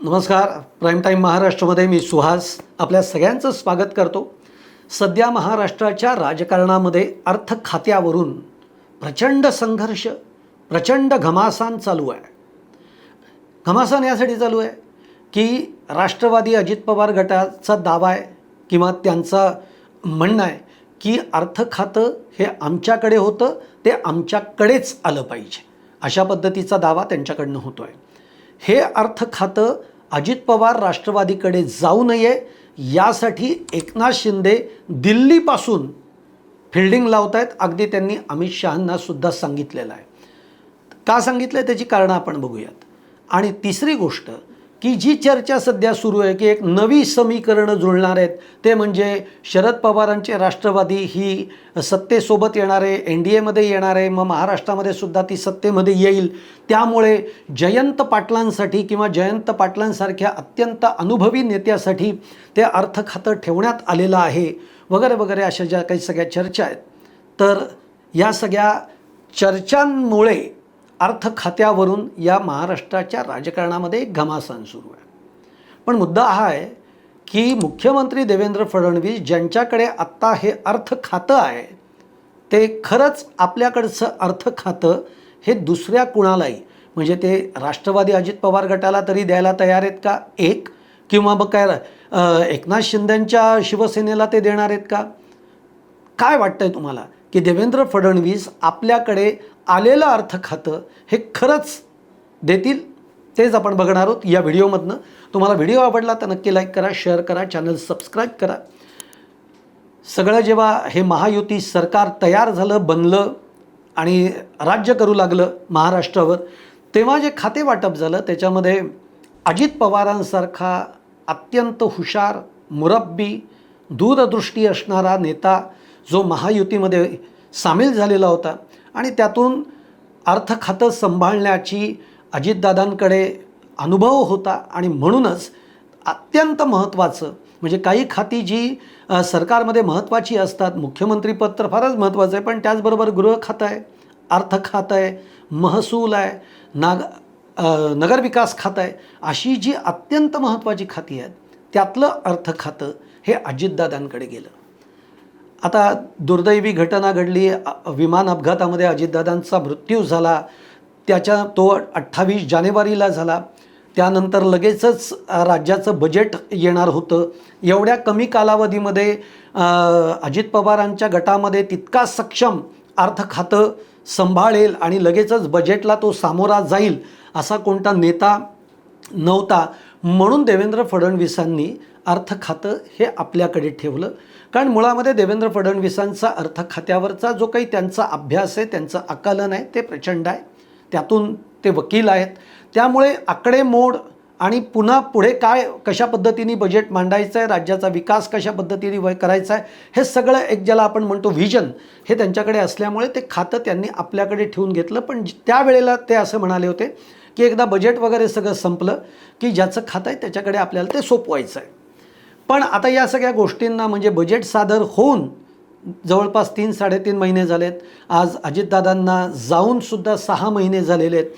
नमस्कार. Prime time महाराष्ट्रामध्ये मी सुहास आपल्या सगळ्यांचं स्वागत करतो. सध्या महाराष्ट्राच्या राजकारणामध्ये अर्थ खात्यावरून प्रचंड संघर्ष, प्रचंड घमासान चालू आहे. घमासान यासाठी चालू आहे की राष्ट्रवादी अजित पवार गटाचा दावा आहे किंवा त्यांचं म्हणणं आहे की अर्थ खातं हे आमच्याकडे होतं, ते आमच्याकडेच आलं पाहिजे, अशा पद्धतीचा दावा त्यांच्याकडनं होतो आहे. हे अर्थ खातं अजित पवार राष्ट्रवादीकडे जाऊ नये यासाठी एकनाथ शिंदे दिल्लीपासून फिल्डिंग लावत आहेत. अगदी त्यांनी अमित शहांना सुद्धा सांगितलेलं आहे. का सांगितलं आहे त्याची कारणं आपण बघूयात. आणि तिसरी गोष्ट की जी चर्चा सध्या सुरू आहे की एक नवी समीकरणं जुळणार आहेत, ते म्हणजे शरद पवारांचे राष्ट्रवादी ही सत्तेसोबत येणार आहे, NDAमध्ये येणार आहे, मग महाराष्ट्रामध्ये सुद्धा ती सत्तेमध्ये येईल. त्यामुळे जयंत पाटलांसाठी किंवा जयंत पाटलांसारख्या अत्यंत अनुभवी नेत्यासाठी ते अर्थ खातं ठेवण्यात आलेलं आहे वगैरे वगैरे, अशा ज्या काही सगळ्या चर्चा आहेत. तर या सगळ्या चर्चांमुळे अर्थ खात्यावरून या महाराष्ट्राच्या राजकारणामध्ये एक घमासान सुरू आहे. पण मुद्दा हा आहे की मुख्यमंत्री देवेंद्र फडणवीस ज्यांच्याकडे आत्ता हे अर्थ खातं आहे, ते खरंच आपल्याकडचं अर्थ खातं हे दुसऱ्या कुणालाही, म्हणजे ते राष्ट्रवादी अजित पवार गटाला तरी द्यायला तयार आहेत का, एक, किंवा मग काय एकनाथ शिंदेंच्या शिवसेनेला ते देणार आहेत का? काय वाटतंय तुम्हाला की देवेंद्र फडणवीस आपल्याकडे आलेलं अर्थ खातं हे खरंच देतील? तेच आपण बघणार आहोत या व्हिडिओमधनं. तुम्हाला व्हिडिओ आवडला तर नक्की लाईक करा, शेअर करा, चॅनल सबस्क्राईब करा. सगळं जेव्हा हे महायुती सरकार तयार झालं, बनलं आणि राज्य करू लागलं महाराष्ट्रावर, तेव्हा जे खाते वाटप झालं त्याच्यामध्ये अजित पवारांसारखा अत्यंत हुशार, मुरब्बी, दूरदृष्टी असणारा नेता जो महायुतीमध्ये सामील झालेला होता आणि त्यातून अर्थ खातं सांभाळण्याची अजितदादांकडे अनुभव होता. आणि म्हणूनच अत्यंत महत्त्वाचं, म्हणजे काही खाती जी सरकारमध्ये महत्त्वाची असतात, मुख्यमंत्रीपद तर फारच महत्त्वाचं आहे, पण त्याचबरोबर गृह खातं आहे, अर्थ खातं आहे, महसूल आहे, नगरविकास खातं आहे, अशी जी अत्यंत महत्त्वाची खाती आहेत त्यातलं अर्थ खातं हे अजितदादांकडे गेलं. आता दुर्दैवी घटना घडली, विमान अपघातामध्ये अजितदादांचा मृत्यू झाला. तो 28 जानेवारीला झाला. त्यानंतर लगेचच राज्याचं बजेट येणार होतं. एवढ्या कमी कालावधीमध्ये अजित पवारांच्या गटामध्ये तितका सक्षम अर्थ खातं सांभाळेल आणि लगेचच बजेटला तो सामोरा जाईल असा कोणता नेता नव्हता. म्हणून देवेंद्र फडणवीसांनी अर्थ खातं हे आपल्याकडे ठेवलं. कारण मुळामध्ये देवेंद्र फडणवीसांचा अर्थ खात्यावरचा जो काही त्यांचा अभ्यास आहे, त्यांचं आकलन आहे, ते प्रचंड आहे. त्यातून ते वकील आहेत. त्यामुळे आकडेमोड आणि पुन्हा पुढे कशा पद्धतीने बजेट मांडायचं आहे, राज्याचा विकास कशा पद्धतीने करायचा आहे, हे सगळं एक ज्याला आपण म्हणतो व्हिजन, हे त्यांच्याकडे असल्यामुळे ते खातं त्यांनी आपल्याकडे ठेवून घेतलं. पण त्यावेळेला ते असं म्हणाले होते की एकदा बजेट वगैरे सगळं संपलं की ज्याचं खातं आहे त्याच्याकडे आपल्याला ते सोपवायचं आहे. पण आता या सगळ्या गोष्टींना, म्हणजे बजेट सादर होऊन जवळपास 3-3.5 महिने झालेत. आज अजितदादांना जाऊनसुद्धा 6 महिने झालेले आहेत.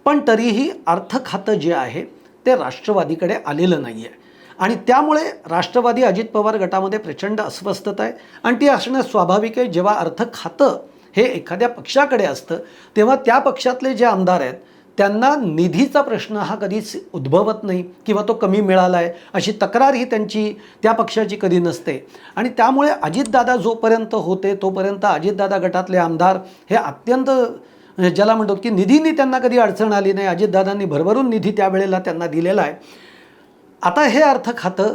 पण तरीही अर्थ खातं जे आहे ते राष्ट्रवादीकडे आलेलं नाही आहे. आणि त्यामुळे राष्ट्रवादी अजित पवार गटामध्ये प्रचंड अस्वस्थता आहे. आणि ती असणं स्वाभाविक आहे. जेव्हा अर्थ खातं हे एखाद्या पक्षाकडे असतं तेव्हा त्या पक्षातले जे आमदार आहेत त्यांना निधीचा प्रश्न हा कधीच उद्भवत नाही किंवा तो कमी मिळाला आहे अशी तक्रार ही त्यांची त्या पक्षाची कधी नसते. आणि त्यामुळे अजितदादा जोपर्यंत होते तोपर्यंत अजितदादा गटातले आमदार हे अत्यंत, ज्याला म्हणतो की निधीनी त्यांना कधी अडचण आली नाही. अजितदादांनी भरभरून निधी त्यावेळेला त्यांना दिलेला आहे. आता हे अर्थ खातं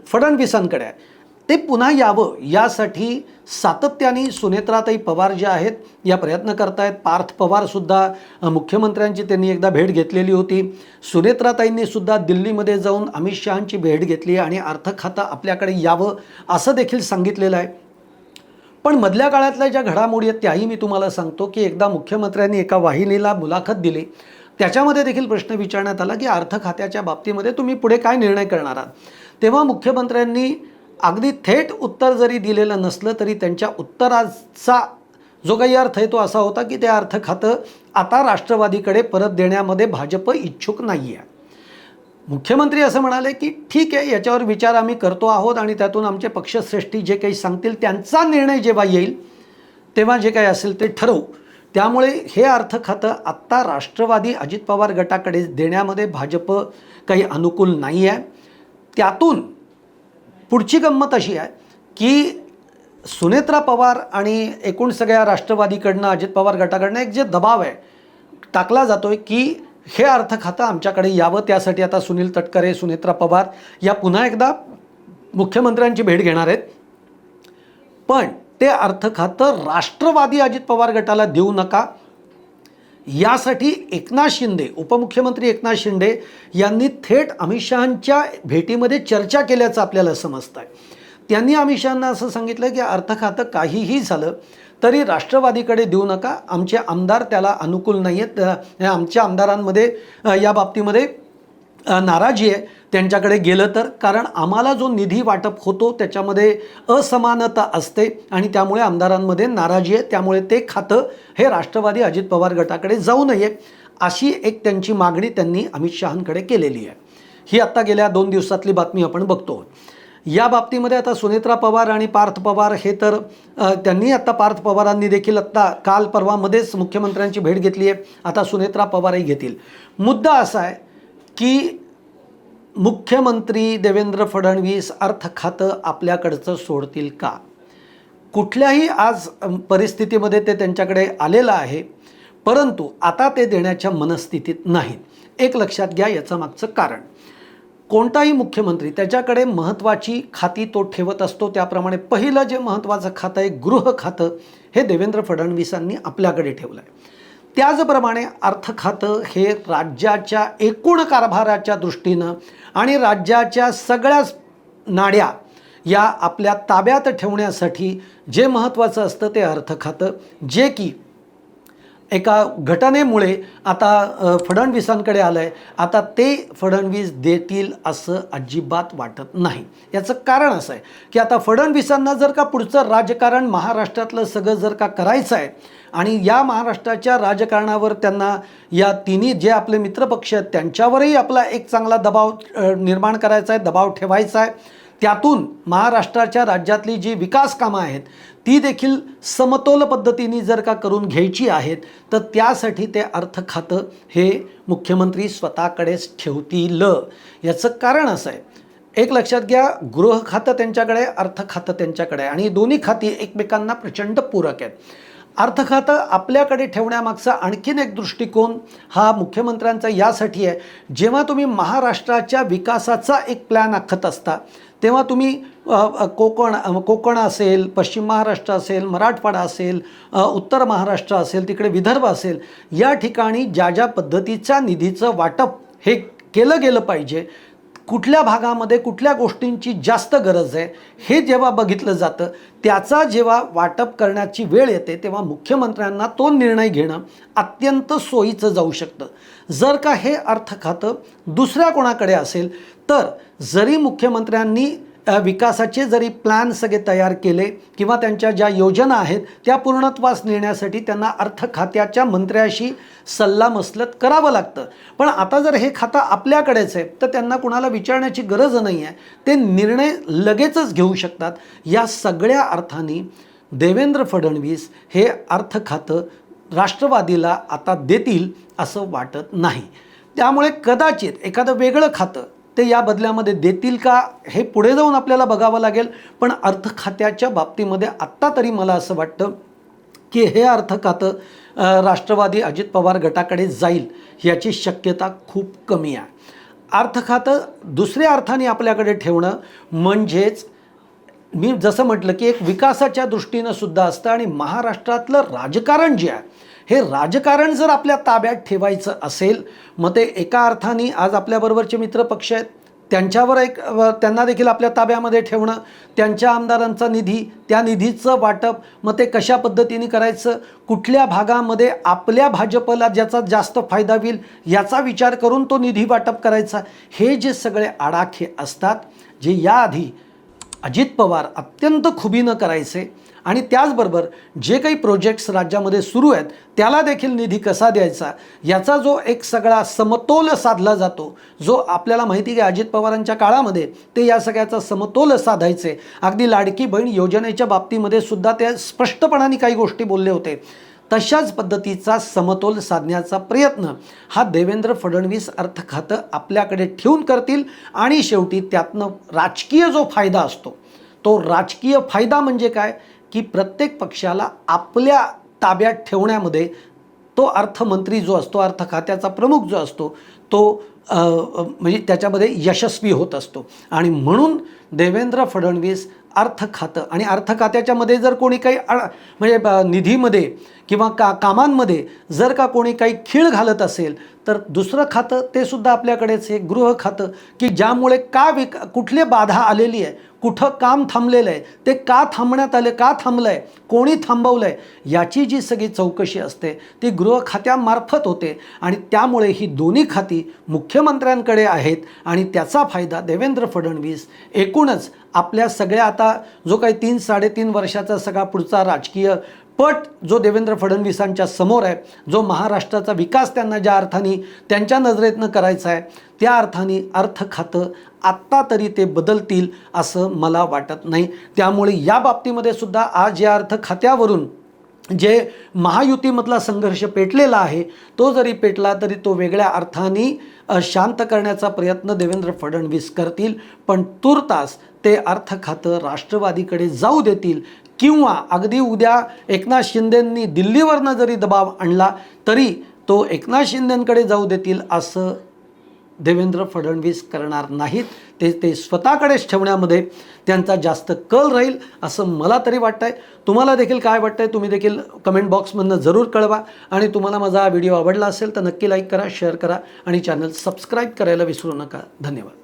फडणवीसांकडे आहे, ते पुन्हा यावं यासाठी सातत्याने सुनेत्राताई पवार ज्या आहेत या प्रयत्न करत आहेत. पार्थ पवारसुद्धा मुख्यमंत्र्यांची त्यांनी एकदा भेट घेतलेली होती. सुनेत्राताईंनीसुद्धा दिल्लीमध्ये जाऊन अमित शहांची भेट घेतली आणि अर्थ खातं आपल्याकडे यावं असं देखील सांगितलेलं आहे. पण मधल्या काळातल्या ज्या घडामोडी आहेत त्याही मी तुम्हाला सांगतो की एकदा मुख्यमंत्र्यांनी एका वाहिनीला मुलाखत दिली. त्याच्यामध्ये देखील प्रश्न विचारण्यात आला की अर्थ खात्याच्या बाबतीमध्ये तुम्ही पुढे काय निर्णय करणार आहात. तेव्हा मुख्यमंत्र्यांनी अगदी थेट उत्तर जरी दिलेलं नसलं तरी त्यांच्या उत्तराचा जो काही अर्थ आहे तो असा होता की ते अर्थ खातं आता राष्ट्रवादीकडे परत देण्यामध्ये भाजप इच्छुक नाही आहे. मुख्यमंत्री असं म्हणाले की ठीक आहे, याच्यावर विचार आम्ही करतो आहोत आणि त्यातून आमचे पक्षश्रेष्ठी जे काही सांगतील त्यांचा निर्णय जेव्हा येईल तेव्हा जे काही असेल ते ठरवू. त्यामुळे हे अर्थ खातं आत्ता राष्ट्रवादी अजित पवार गटाकडे देण्यामध्ये भाजप काही अनुकूल नाही आहे. त्यातून पुढची गंमत अशी आहे की सुनेत्रा पवार आणि एकूण सगळ्या राष्ट्रवादीकडनं अजित पवार गटाकडनं एक जे दबाव आहे टाकला जातो आहे की हे अर्थ खातं आमच्याकडे यावं. त्यासाठी आता सुनील तटकरे, सुनेत्रा पवार या पुन्हा एकदा मुख्यमंत्र्यांची भेट घेणार आहेत. पण ते अर्थ खातं राष्ट्रवादी अजित पवार गटाला देऊ नका, यासाठी एकनाथ शिंदे, उपमुख्यमंत्री एकनाथ शिंदे यांनी थेट अमित शहांच्या भेटीमध्ये चर्चा केल्याचं आपल्याला समजतं आहे. त्यांनी अमित शहांना असं सांगितलं की अर्थ खातं काहीही झालं तरी राष्ट्रवादीकडे देऊ नका, आमचे आमदार त्याला अनुकूल नाही आहेत, आमच्या आमदारांमध्ये या बाबतीमध्ये नाराजी आहे त्यांच्याकडे गेलं तर, कारण आम्हाला जो निधी वाटप होतो त्याच्यामध्ये असमानता असते आणि त्यामुळे आमदारांमध्ये नाराजी आहे. त्यामुळे ते खातं हे राष्ट्रवादी अजित पवार गटाकडे जाऊ नये अशी एक त्यांची मागणी त्यांनी अमित शहांकडे केलेली आहे. ही आत्ता गेल्या 2 दिवसातली बातमी आपण बघतो. या बाबतीमध्ये आता सुनेत्रा पवार आणि पार्थ पवार हे तर त्यांनी आता पार्थ पवारांनी देखील आत्ता काल परवामध्येच मुख्यमंत्र्यांची भेट घेतली आहे. आता सुनेत्रा पवारही घेतील. मुद्दा असा आहे की मुख्यमंत्री देवेंद्र फडणवीस अर्थ खातं आपल्याकडचं सोडतील का? कुठल्याही आज परिस्थितीमध्ये ते त्यांच्याकडे आलेलं आहे, परंतु आता ते देण्याच्या मनस्थितीत नाहीत. एक लक्षात घ्या याचं मागचं कारण. कोणताही मुख्यमंत्री त्याच्याकडे महत्त्वाची खाती तो ठेवत असतो. त्याप्रमाणे पहिलं जे महत्त्वाचं खातं आहे गृह खातं हे देवेंद्र फडणवीसांनी आपल्याकडे ठेवलं आहे. त्याचप्रमाणे अर्थ खातं हे राज्याच्या एकूण कारभाराच्या दृष्टीनं आणि राज्याच्या सगळ्याच नाड्या या आपल्या ताब्यात ठेवण्यासाठी जे महत्त्वाचं असतं ते अर्थ खातं, जे की एका घटनेमुळे आता फडणवीसांकडे आलं आहे. आता ते फडणवीस देतील असं अजिबात वाटत नाही. याचं कारण असं आहे की आता फडणवीसांना जर का पुढचं राजकारण महाराष्ट्रातलं सगळं जर का करायचं आहे आणि या महाराष्ट्राच्या राजकारणावर त्यांना या तिन्ही जे आपले मित्रपक्ष आहेत त्यांच्यावरही आपला एक चांगला दबाव निर्माण करायचा आहे, दबाव ठेवायचा आहे. त्यातून महाराष्ट्राच्या राज्यातली जी विकास कामं आहेत ती देखील समतोल पद्धतीने जर का करून घ्यायची आहेत तर त्यासाठी ते अर्थ खातं हे मुख्यमंत्री स्वतःकडेच ठेवतील. याचं कारण असं आहे, एक लक्षात घ्या, गृह खातं त्यांच्याकडे, अर्थ खातं त्यांच्याकडे आणि दोन्ही खाती एकमेकांना प्रचंड पूरक आहेत. अर्थ खातं आपल्याकडे ठेवण्यामागचा आणखीन एक दृष्टिकोन हा मुख्यमंत्र्यांचा यासाठी आहे, जेव्हा तुम्ही महाराष्ट्राच्या विकासाचा एक प्लॅन आखत असता तेव्हा तुम्ही कोकण असेल, पश्चिम महाराष्ट्र असेल, मराठवाडा असेल, उत्तर महाराष्ट्र असेल, तिकडे विदर्भ असेल, या ठिकाणी ज्या ज्या पद्धतीच्या निधीचं वाटप हे केलं गेलं पाहिजे, कुठल्या भागामध्ये कुठल्या गोष्टींची जास्त गरज आहे हे जेव्हा बघितलं जातं, त्याचा जेव्हा वाटप करण्याची वेळ येते तेव्हा मुख्यमंत्र्यांना तो निर्णय घेणं अत्यंत सोयीचं जाऊ शकतं. जर का हे अर्थ खातं दुसऱ्या कोणाकडे असेल तर जरी मुख्यमंत्र्यांनी विकासाचे जरी प्लॅन सगळे तयार केले किंवा त्यांच्या ज्या योजना आहेत त्या पूर्णत्वास नेण्यासाठी त्यांना अर्थ खात्याच्या मंत्र्याशी सल्लामसलत करावं लागतं. पण आता जर हे खातं आपल्याकडेच आहे तर त्यांना कुणाला विचारण्याची गरज नाही आहे, ते निर्णय लगेचच घेऊ शकतात. या सगळ्या अर्थाने देवेंद्र फडणवीस हे अर्थ खातं राष्ट्रवादीला आता देतील असं वाटत नाही. त्यामुळे कदाचित एखादं वेगळं खातं ते या बदल्यामध्ये देतील का हे पुढे जाऊन आपल्याला बघावं लागेल. पण अर्थ खात्याच्या बाबतीमध्ये आत्ता तरी मला असं वाटतं की हे अर्थ खातं राष्ट्रवादी अजित पवार गटाकडे जाईल याची शक्यता खूप कमी आहे. अर्थ खातं दुसऱ्या अर्थाने आपल्याकडे ठेवणं म्हणजेच मी जसं म्हटलं की एक विकासाच्या दृष्टीनं सुद्धा असतं आणि महाराष्ट्रातलं राजकारण जे आहे हे राजकारण जर आपल्या ताब्यात ठेवायचं असेल मग ते एका अर्थाने आज आपल्याबरोबरचे मित्रपक्ष आहेत त्यांच्यावर त्यांना देखील आपल्या ताब्यामध्ये ठेवणं, त्यांच्या आमदारांचा निधी, त्या निधीचं वाटप मग ते कशा पद्धतीने करायचं, कुठल्या भागामध्ये आपल्या भाजपला ज्याचा जास्त फायदा होईल याचा विचार करून तो निधी वाटप करायचा, हे जे सगळे आडाखे असतात जे याआधी 2 वर्षापूर्वी 3 वर्षापूर्वी जे काही घडलं ते आपल्याला माहीत आहे. त्यामुळे अजित पवार अत्यंत खुबीनं करायचे आणि त्याचबरोबर जे काही प्रोजेक्ट्स राज्यामध्ये सुरू आहेत त्याला देखील निधी कसा द्यायचा याचा जो एक सगळा समतोल साधला जातो, जो आपल्याला माहिती आहे की अजित पवारांच्या काळामध्ये ते या सगळ्याचा समतोल साधायचे. अगदी लाडकी बहीण योजनेच्या बाबतीमध्ये सुद्धा ते स्पष्टपणाने काही गोष्टी बोलले होते. तशाच पद्धतीचा समतोल साधण्याचा प्रयत्न हा देवेंद्र फडणवीस अर्थ खातं आपल्याकडे ठेवून करतील आणि शेवटी त्यातनं राजकीय जो फायदा असतो तो राजकीय फायदा म्हणजे काय की प्रत्येक पक्षाला आपल्या ताब्यात ठेवण्यामध्ये तो अर्थमंत्री जो असतो, अर्थ खात्याचा प्रमुख जो असतो तो म्हणजे त्याच्यामध्ये यशस्वी होत असतो. आणि म्हणून देवेंद्र फडणवीस अर्थ खातं आणि अर्थ खात्याच्यामध्ये जर कोणी काही म्हणजे निधीमध्ये किंवा कामांमध्ये जर का कोणी काही खीळ घालत असेल तर दुसरं खातं ते सुद्धा आपल्याकडेच आहे, गृह खातं, की ज्यामुळे कुठली बाधा आलेली आहे, कुठं काम थांबलेलं आहे, ते का थांबण्यात आले, का थांबलं आहे, कोणी थांबवलं आहे, याची जी सगळी चौकशी असते ती गृह खात्यामार्फत होते. आणि त्यामुळे ही दोन्ही खाती मुख्यमंत्र्यांकडे आहेत आणि त्याचा फायदा देवेंद्र फडणवीस एकूणच आपल्या सगळ्या आता जो काही 3-3.5 वर्षाचा सगळा पुढचा राजकीय पट जो देवेंद्र फडणवीसांच्या समोर आहे, जो महाराष्ट्राचा विकास त्यांना ज्या अर्थाने त्यांच्या नजरेतनं करायचा आहे त्या अर्थाने अर्थ खातं आत्ता तरी ते बदलतील असं मला वाटत नाही. त्यामुळे या बाबतीमध्ये सुद्धा आज या अर्थ खात्यावरून जे महायुतीमधला संघर्ष पेटलेला आहे तो जरी पेटला तरी तो वेगळ्या अर्थाने शांत करण्याचा प्रयत्न देवेंद्र फडणवीस करतील. पण तूर्तास ते अर्थ खातं राष्ट्रवादीकडे जाऊ देतील किंवा अगदी उद्या एकनाथ शिंदेंनी दिल्लीवरनं जरी दबाव आणला तरी तो एकनाथ शिंदेंकडे जाऊ देतील असं देवेंद्र फडणवीस करणार नाहीत. ते स्वतःकडेच ठेवण्यामध्ये त्यांचा जास्त कल राहील असं मला तरी वाटतं आहे. तुम्हाला देखील काय वाटतं आहे तुम्ही देखील कमेंट बॉक्समधनं जरूर कळवा. आणि तुम्हाला माझा हा व्हिडिओ आवडला असेल तर नक्की लाईक करा, शेअर करा आणि चॅनल सबस्क्राईब करायला विसरू नका. धन्यवाद.